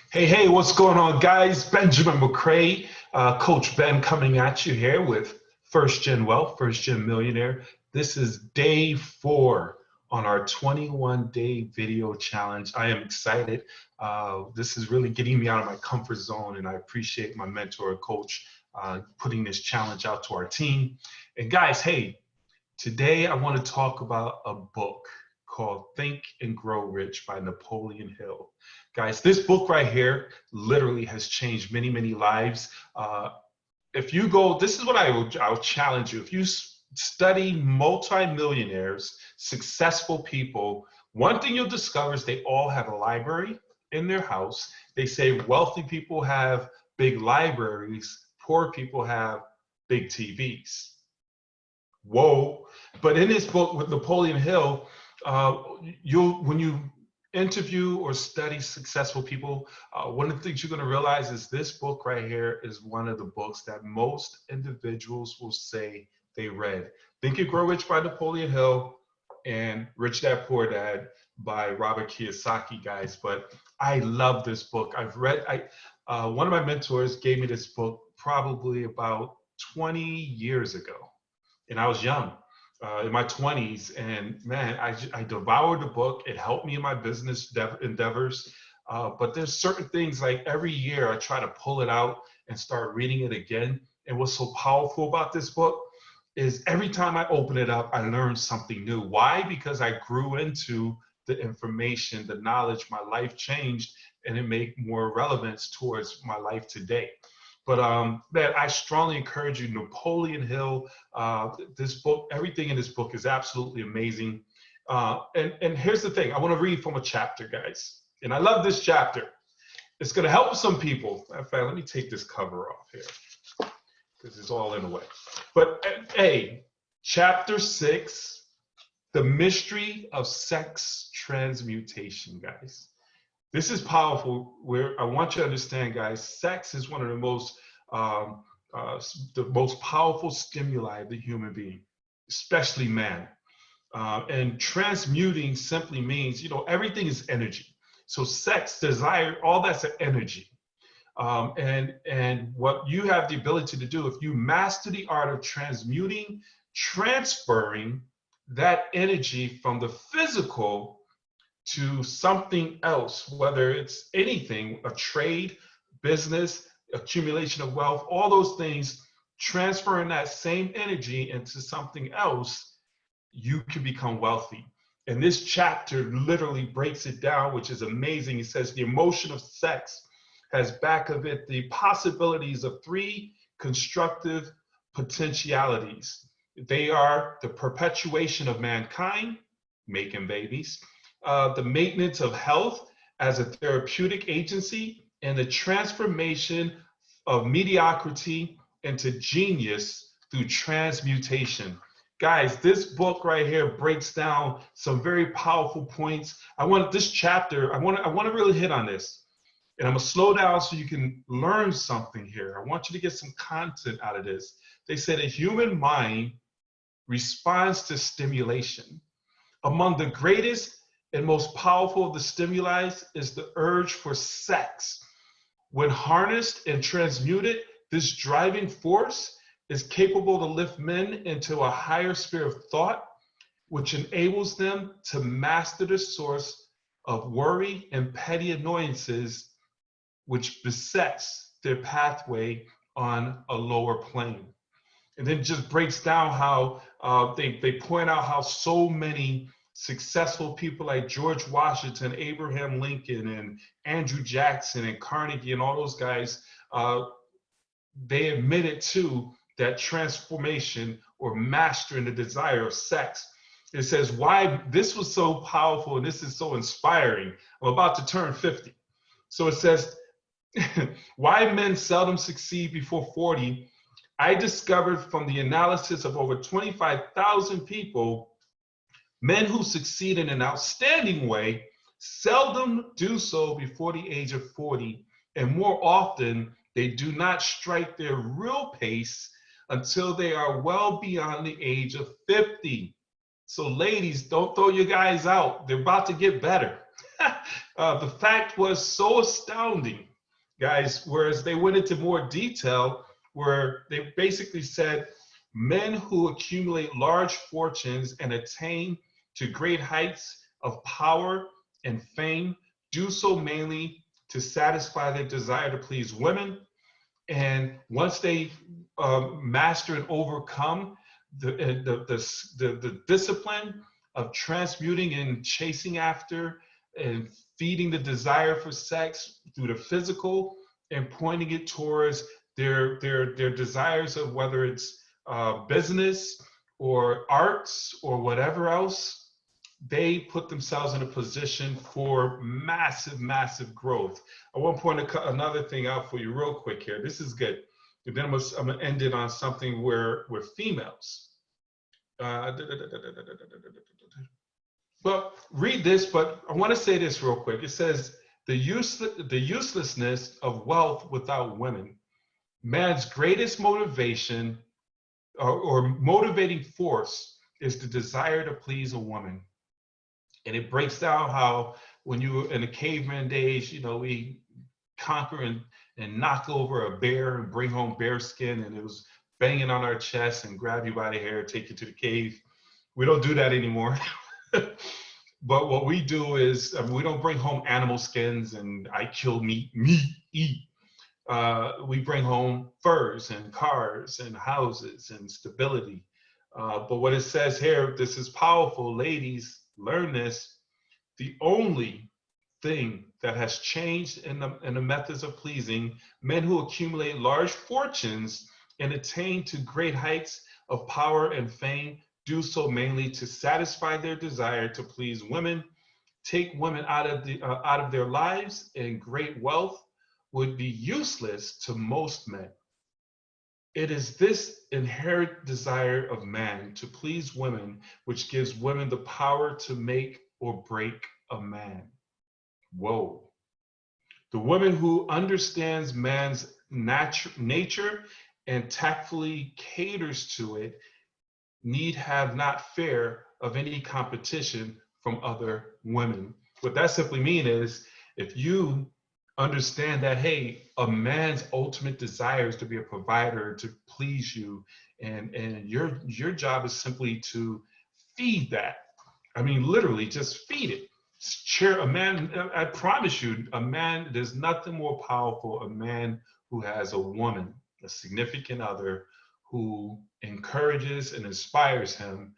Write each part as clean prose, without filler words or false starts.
Hey, what's going on, guys? Benjamin McCrae, Coach Ben coming at you here with First Gen Wealth, First Gen Millionaire. This is day 4 on our 21-day video challenge. I am excited. This is really getting me out of my comfort zone, and I appreciate my mentor and coach putting this challenge out to our team. And guys, hey, today I want to talk about a book called Think and Grow Rich by Napoleon Hill. Guys, this book right here literally has changed many, many lives. If you go, this is what I'll challenge you. If you study multimillionaires, successful people, one thing you'll discover is they all have a library in their house. They say wealthy people have big libraries, poor people have big TVs. Whoa. But in this book with Napoleon Hill, when you interview or study successful people, one of the things you're going to realize is this book right here is one of the books that most individuals will say they read. Think and Grow Rich by Napoleon Hill and Rich Dad Poor Dad by Robert Kiyosaki, guys. But I love this book. One of my mentors gave me this book probably about 20 years ago. And I was young, in my 20s, and man, I devoured the book. It helped me in my business endeavors. But there's certain things, like every year I try to pull it out and start reading it again. And what's so powerful about this book is every time I open it up, I learn something new. Why? Because I grew into the information, the knowledge, my life changed, and it made more relevance towards my life today. But man, I strongly encourage you, Napoleon Hill, this book, everything in this book is absolutely amazing. And here's the thing, I want to read from a chapter, guys. And I love this chapter. It's going to help some people. In fact, let me take this cover off here because it's all in the way. But hey, chapter 6, the mystery of sex transmutation, guys. This is powerful. Where I want you to understand, guys, sex is one of the most powerful stimuli of the human being, especially man. And transmuting simply means, everything is energy. So sex, desire, all that's an energy. And what you have the ability to do, if you master the art of transmuting, transferring that energy from the physical to something else, whether it's anything, a trade, business, accumulation of wealth, all those things, transferring that same energy into something else, you can become wealthy. And this chapter literally breaks it down, which is amazing. It says the emotion of sex has back of it the possibilities of 3 constructive potentialities. They are the perpetuation of mankind, making babies, the maintenance of health as a therapeutic agency, and the transformation of mediocrity into genius through transmutation. Guys, this book right here breaks down some very powerful points. I want to really hit on this. And I'm going to slow down so you can learn something here. I want you to get some content out of this. They say the human mind responds to stimulation. Among the greatest and most powerful of the stimuli is the urge for sex. When harnessed and transmuted, this driving force is capable to lift men into a higher sphere of thought, which enables them to master the source of worry and petty annoyances, which besets their pathway on a lower plane. And then just breaks down how they point out how so many successful people like George Washington, Abraham Lincoln, and Andrew Jackson, and Carnegie, and all those guys, they admitted to that transformation or mastering the desire of sex. It says why this was so powerful and this is so inspiring. I'm about to turn 50. So it says, why men seldom succeed before 40. I discovered from the analysis of over 25,000 people, men who succeed in an outstanding way seldom do so before the age of 40, and more often they do not strike their real pace until they are well beyond the age of 50. So ladies, don't throw your guys out. They're about to get better. The fact was so astounding, guys, whereas they went into more detail where they basically said men who accumulate large fortunes and attain to great heights of power and fame do so mainly to satisfy their desire to please women. And once they master and overcome the discipline of transmuting and chasing after and feeding the desire for sex through the physical and pointing it towards their desires of whether it's business or arts or whatever else, they put themselves in a position for massive, massive growth. I want to point another thing out for you real quick here. This is good. And then I'm going to end it on something where females. Well, read this, but I want to say this real quick. It says, the uselessness of wealth without women. Man's greatest motivation or motivating force is the desire to please a woman. And it breaks down how when you were in the caveman days, you know, we conquer and knock over a bear and bring home bear skin, and it was banging on our chest and grab you by the hair, take you to the cave. We don't do that anymore. But what we do is we don't bring home animal skins and I kill meat, eat. We bring home furs and cars and houses and stability. But what it says here, this is powerful, ladies, learn this. The only thing that has changed in the methods of pleasing, men who accumulate large fortunes and attain to great heights of power and fame do so mainly to satisfy their desire to please women, take women out of their lives, and great wealth would be useless to most men. It is this inherent desire of man to please women which gives women the power to make or break a man. Whoa. The woman who understands man's nature and tactfully caters to it need have not fear of any competition from other women. What that simply means is if you understand that, hey, a man's ultimate desire is to be a provider, to please you, and your job is simply to feed that. I mean, literally just feed it. Share a man, I promise you, a man, there's nothing more powerful, a man who has a woman, a significant other, who encourages and inspires him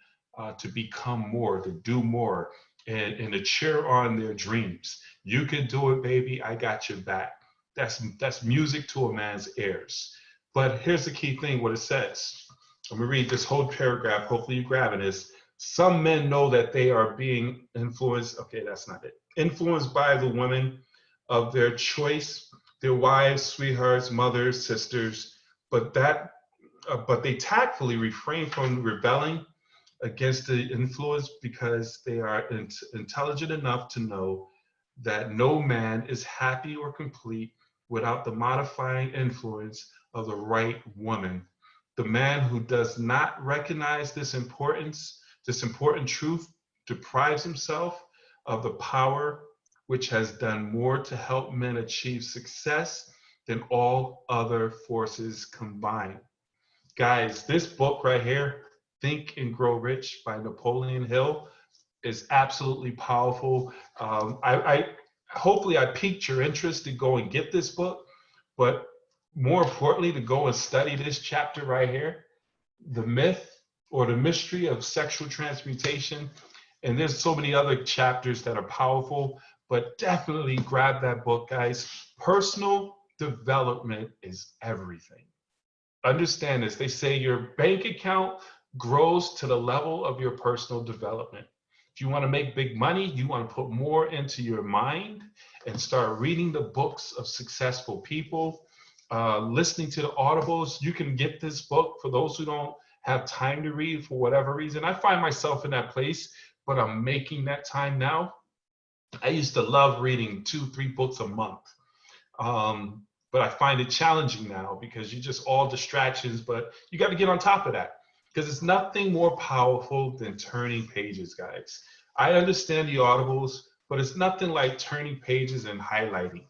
to become more, to do more, and to cheer on their dreams. You can do it, baby. I got your back. That's music to a man's ears. But here's the key thing, what it says. I'm going to read this whole paragraph. Hopefully you're grabbing this. Some men know that they are being influenced. Okay, that's not it. Influenced by the women of their choice, their wives, sweethearts, mothers, sisters, but they tactfully refrain from rebelling against the influence because they are intelligent enough to know that no man is happy or complete without the modifying influence of the right woman. The man who does not recognize this important truth deprives himself of the power which has done more to help men achieve success than all other forces combined. Guys, this book right here, Think and Grow Rich by Napoleon Hill, is absolutely powerful. Hopefully I piqued your interest to go and get this book, but more importantly, to go and study this chapter right here, the myth or the mystery of sexual transmutation. And there's so many other chapters that are powerful, but definitely grab that book, guys. Personal development is everything. Understand this. They say your bank account grows to the level of your personal development. If you want to make big money, you want to put more into your mind and start reading the books of successful people, listening to the audibles. You can get this book for those who don't have time to read for whatever reason. I find myself in that place, but I'm making that time now. I used to love reading 2-3 books a month. But I find it challenging now because you just all distractions, but you got to get on top of that because it's nothing more powerful than turning pages, guys. I understand the audibles, but it's nothing like turning pages and highlighting.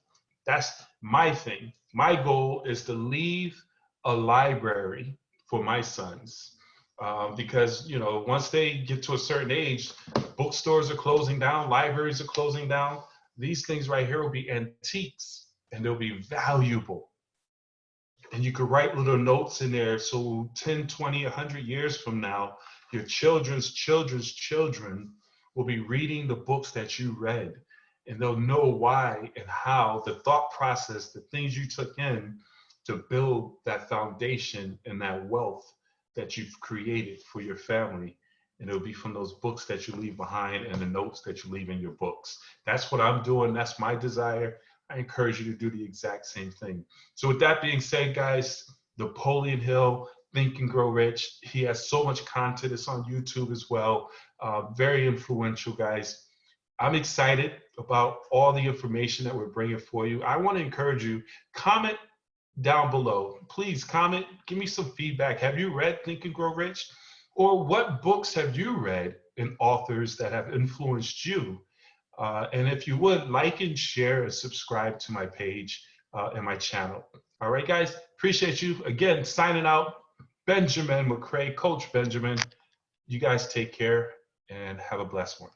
That's my thing. My goal is to leave a library for my sons. Because, you know, once they get to a certain age, bookstores are closing down, libraries are closing down. These things right here will be antiques and they'll be valuable. And you could write little notes in there. So 10, 20, 100 years from now, your children's children's children will be reading the books that you read. And they'll know why and how, the thought process, the things you took in to build that foundation and that wealth that you've created for your family. And it'll be from those books that you leave behind and the notes that you leave in your books. That's what I'm doing. That's my desire. I encourage you to do the exact same thing. So with that being said, guys, Napoleon Hill, Think and Grow Rich. He has so much content. It's on YouTube as well. Very influential, guys. I'm excited about all the information that we're bringing for you. I want to encourage you, comment down below. Please comment, give me some feedback. Have you read Think and Grow Rich? Or what books have you read and authors that have influenced you? And if you would, like and share and subscribe to my page and my channel. All right, guys, appreciate you. Again, signing out, Benjamin McCray, Coach Benjamin. You guys take care and have a blessed one.